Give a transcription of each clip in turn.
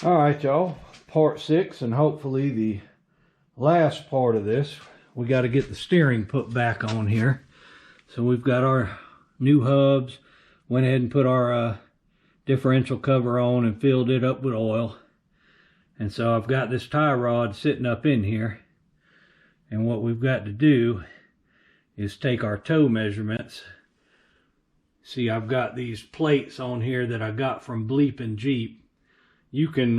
All right, y'all, part 6, and hopefully the last part of this. We got to get the steering put back on here. So we've got our new hubs, went ahead and put our differential cover on and filled it up with oil. And so I've got this tie rod sitting up in here, and what we've got to do is take our toe measurements. See, I've got these plates on here that I got from Bleepin' Jeep. You can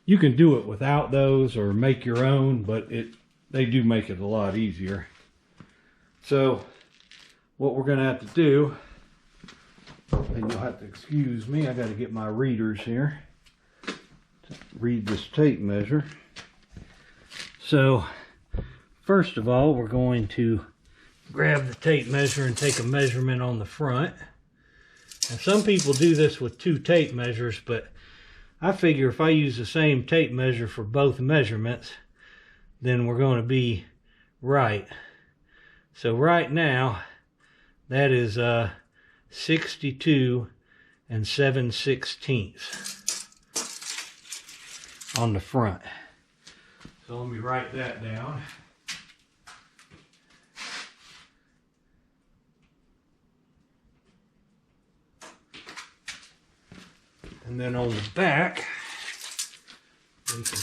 do it without those or make your own, but they do make it a lot easier. So what we're gonna have to do, and you'll have to excuse me, I gotta get my readers here to read this tape measure. So first of all, we're going to grab the tape measure and take a measurement on the front. And some people do this with 2 tape measures, but I figure if I use the same tape measure for both measurements, then we're going to be right. So right now, that is 62 7/16 on the front. So let me write that down. And then on the back, we can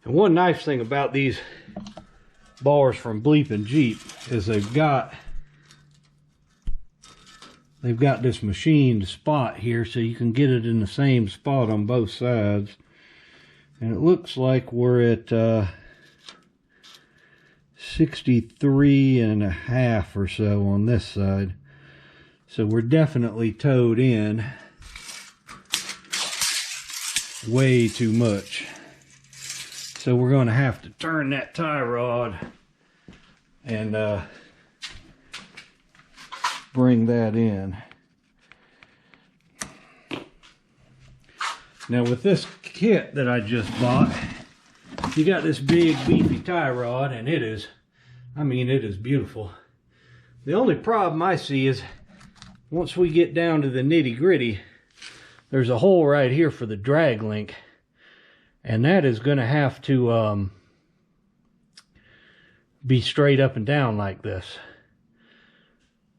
and one nice thing about these bars from Bleepin' Jeep is they've got this machined spot here, so you can get it in the same spot on both sides. And it looks like we're at 63.5 or so on this side. So we're definitely towed in way too much. So we're going to have to turn that tie rod and bring that in. Now with this kit that I just bought, you got this big beefy tie rod, and it is beautiful. The only problem I see is once we get down to the nitty gritty, there's a hole right here for the drag link, and that is going to have to be straight up and down like this.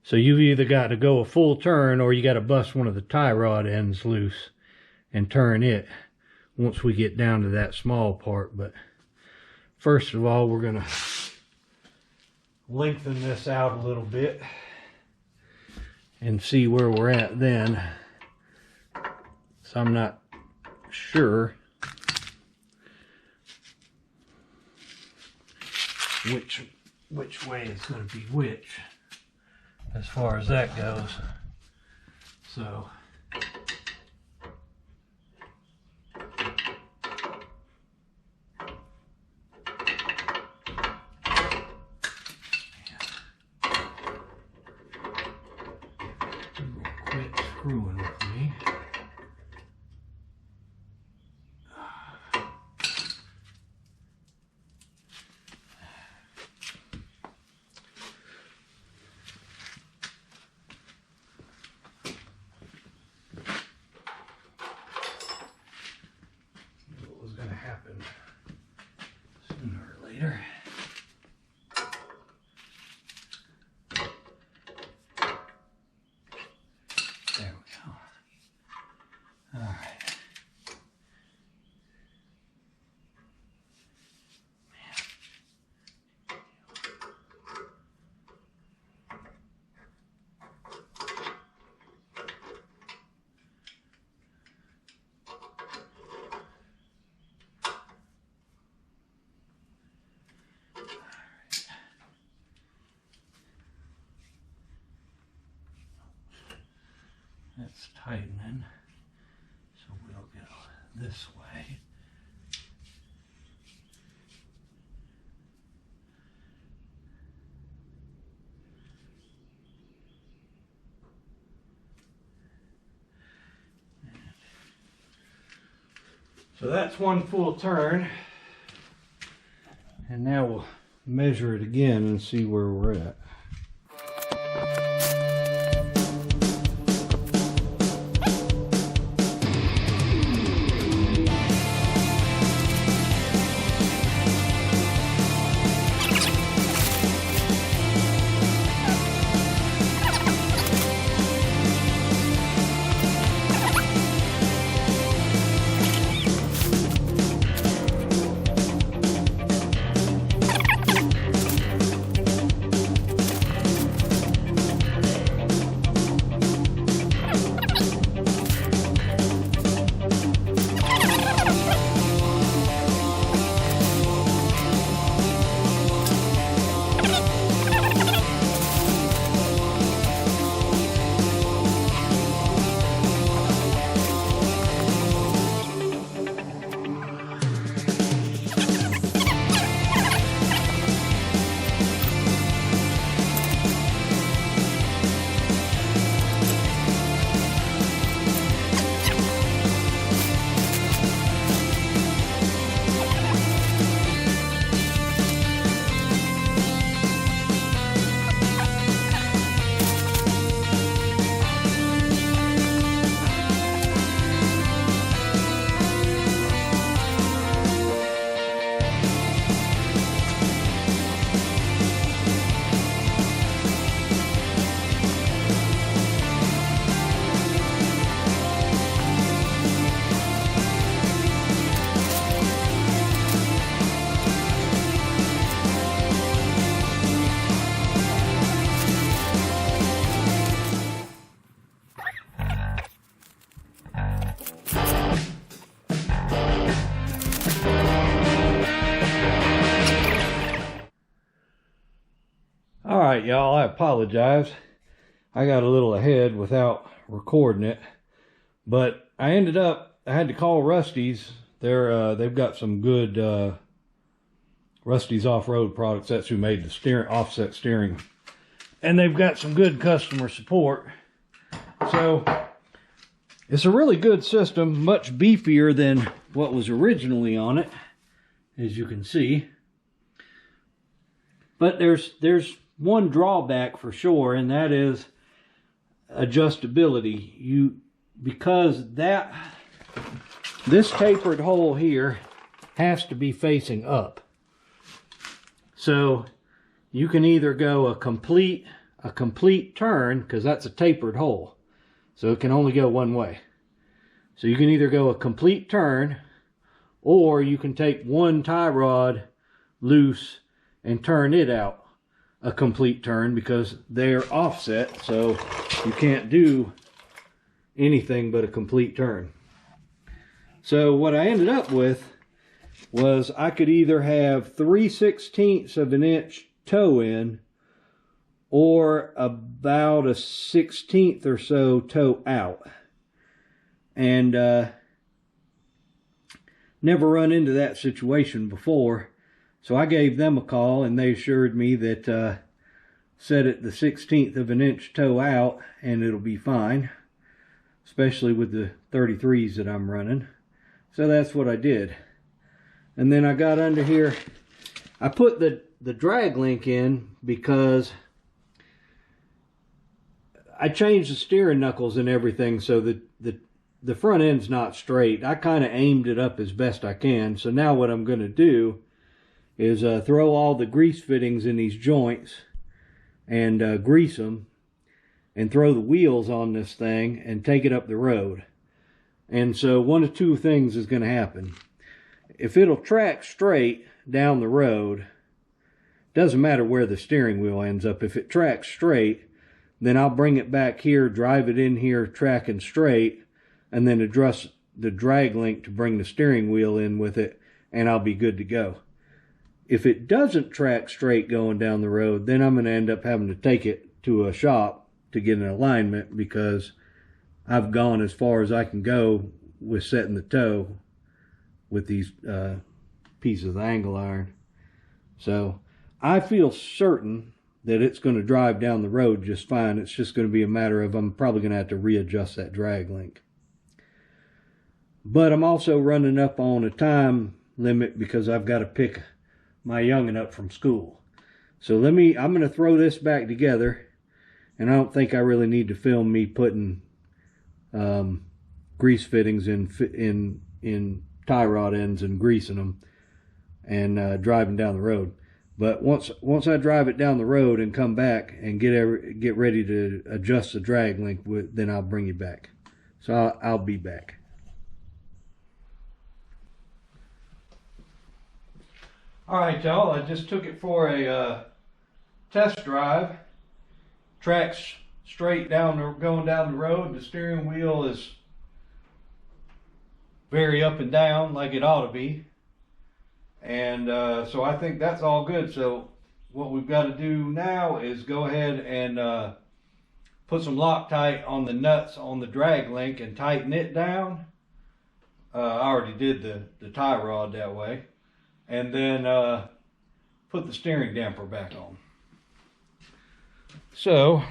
So you've either got to go a full turn, or you got to bust one of the tie rod ends loose and turn it once we get down to that small part. But first of all, we're going to lengthen this out a little bit and see where we're at then. So I'm not sure which way is going to be which as far as that goes. So screwing with me. What was going to happen sooner or later. That's tightening, so we'll go this way. So that's one full turn. And now we'll measure it again and see where we're at. Alright y'all, I apologize. I got a little ahead without recording it. But I had to call Rusty's. They've got some good Rusty's off-road products. That's who made the offset steering. And they've got some good customer support. So it's a really good system, much beefier than what was originally on it, as you can see. But there's one drawback for sure, and that is adjustability. Because this tapered hole here has to be facing up. So you can either go a complete turn, because that's a tapered hole. So it can only go one way. So you can either go a complete turn, or you can take one tie rod loose and turn it out a complete turn, because they're offset, so you can't do anything but a complete turn. So what I ended up with was I could either have 3/16 of an inch toe in, or about a 1/16 or so toe out. And never run into that situation before. So I gave them a call, and they assured me that set it the 1/16 of an inch toe out and it'll be fine, especially with the 33s that I'm running. So that's what I did. And then I got under here. I put the drag link in because I changed the steering knuckles and everything so that the front end's not straight. I kind of aimed it up as best I can. So now what I'm going to do is throw all the grease fittings in these joints and grease them, and throw the wheels on this thing and take it up the road. And so one of two things is going to happen. If it'll track straight down the road, doesn't matter where the steering wheel ends up. If it tracks straight, then I'll bring it back here, drive it in here tracking straight, and then adjust the drag link to bring the steering wheel in with it, and I'll be good to go. If it doesn't track straight going down the road, then I'm going to end up having to take it to a shop to get an alignment, because I've gone as far as I can go with setting the toe with these pieces of angle iron. So I feel certain that it's going to drive down the road just fine. It's just going to be a matter of I'm probably going to have to readjust that drag link. But I'm also running up on a time limit, because I've got to pick my youngin' up from school. So I'm going to throw this back together, and I don't think I really need to film me putting grease fittings in tie rod ends and greasing them and driving down the road. But once I drive it down the road and come back and get ready to adjust the drag link, then I'll bring you back. So I'll be back. All right, y'all. I just took it for a test drive. Track's straight going down the road. The steering wheel is very up and down like it ought to be. And so I think that's all good. So what we've got to do now is go ahead and put some Loctite on the nuts on the drag link and tighten it down. I already did the tie rod that way. And then put the steering damper back on. So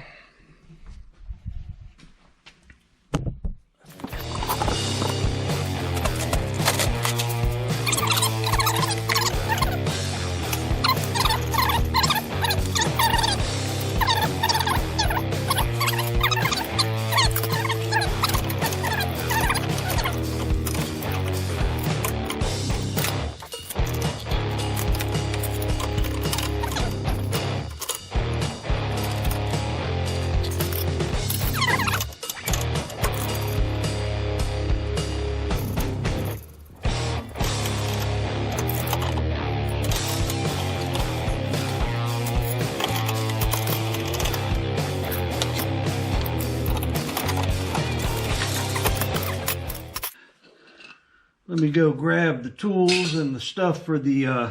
let me go grab the tools and the stuff for the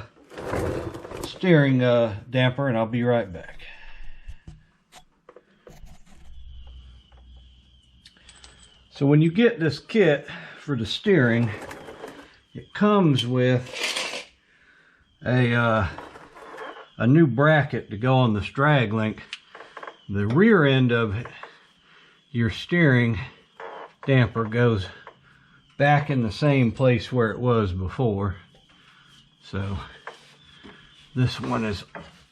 steering damper, and I'll be right back. So when you get this kit for the steering, it comes with a new bracket to go on this drag link. The rear end of your steering damper goes back in the same place where it was before. So this one is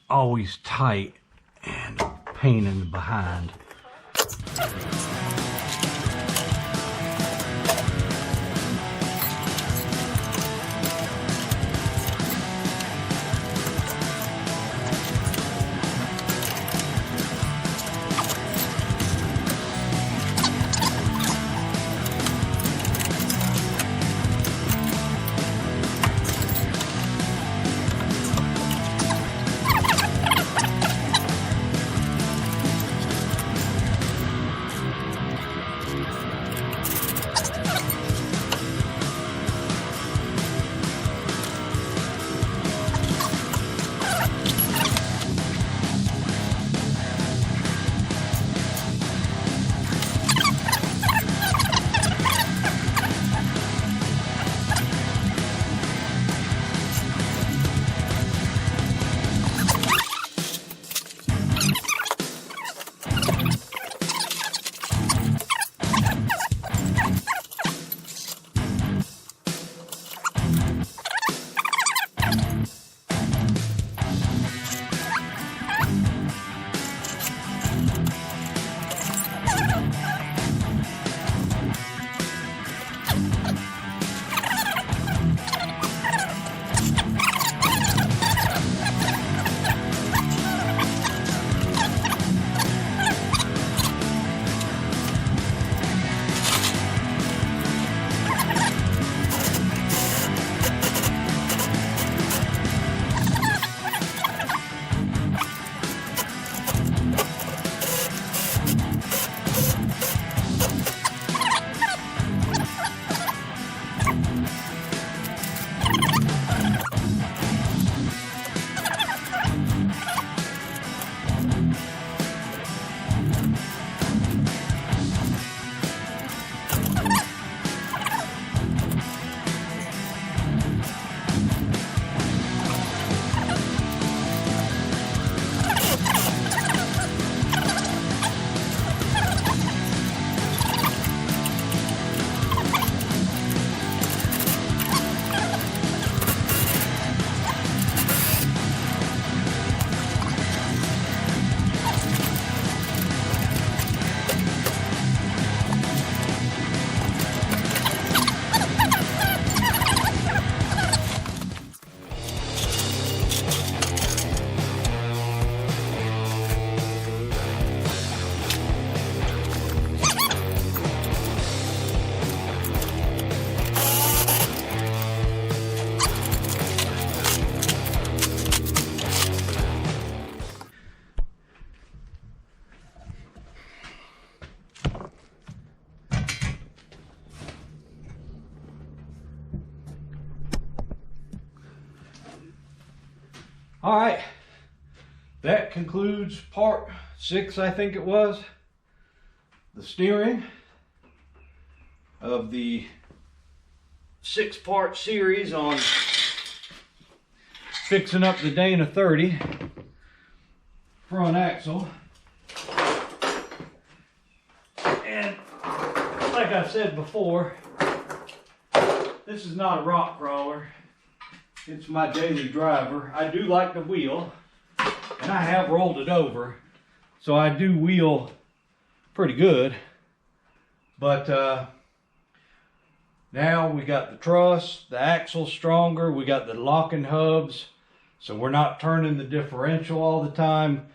always tight and a pain in the behind. All right, that concludes part 6, I think it was, the steering of the 6-part series on fixing up the Dana 30 front axle. And like I said before, this is not a rock crawler. It's my daily driver. I do like the wheel, and I have rolled it over, so I do wheel pretty good. But now we got the truss, the axle stronger, we got the locking hubs, so we're not turning the differential all the time.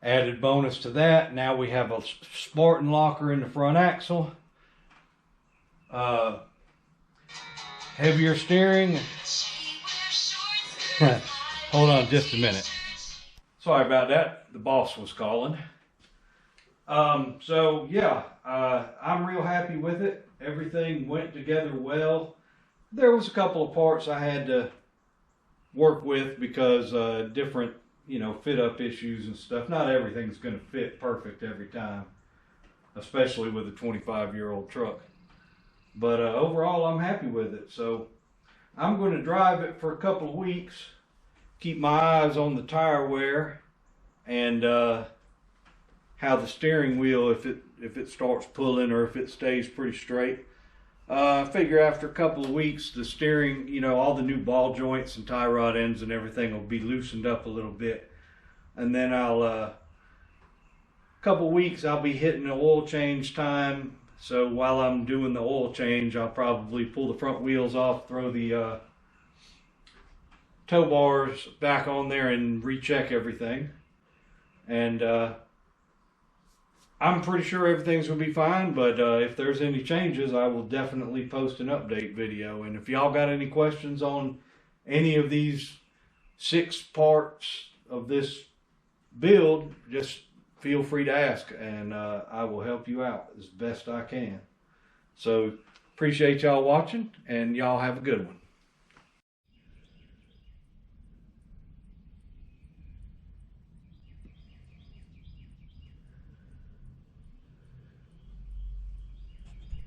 Added bonus to that, now we have a Spartan locker in the front axle. Heavier steering. Hold on just a minute. Sorry about that. The boss was calling. So yeah, I'm real happy with it. Everything went together well. There was a couple of parts I had to work with because different, fit up issues and stuff. Not everything's going to fit perfect every time, especially with a 25-year-old truck. But overall, I'm happy with it. So I'm going to drive it for a couple of weeks, keep my eyes on the tire wear and how the steering wheel, if it starts pulling or if it stays pretty straight. I figure after a couple of weeks, the steering, all the new ball joints and tie rod ends and everything will be loosened up a little bit. And then couple of weeks, I'll be hitting the oil change time. So while I'm doing the oil change, I'll probably pull the front wheels off, throw the tow bars back on there and recheck everything. And I'm pretty sure everything's going to be fine, but if there's any changes, I will definitely post an update video. And if y'all got any questions on any of these 6 parts of this build, just feel free to ask, and I will help you out as best I can. So appreciate y'all watching, and y'all have a good one.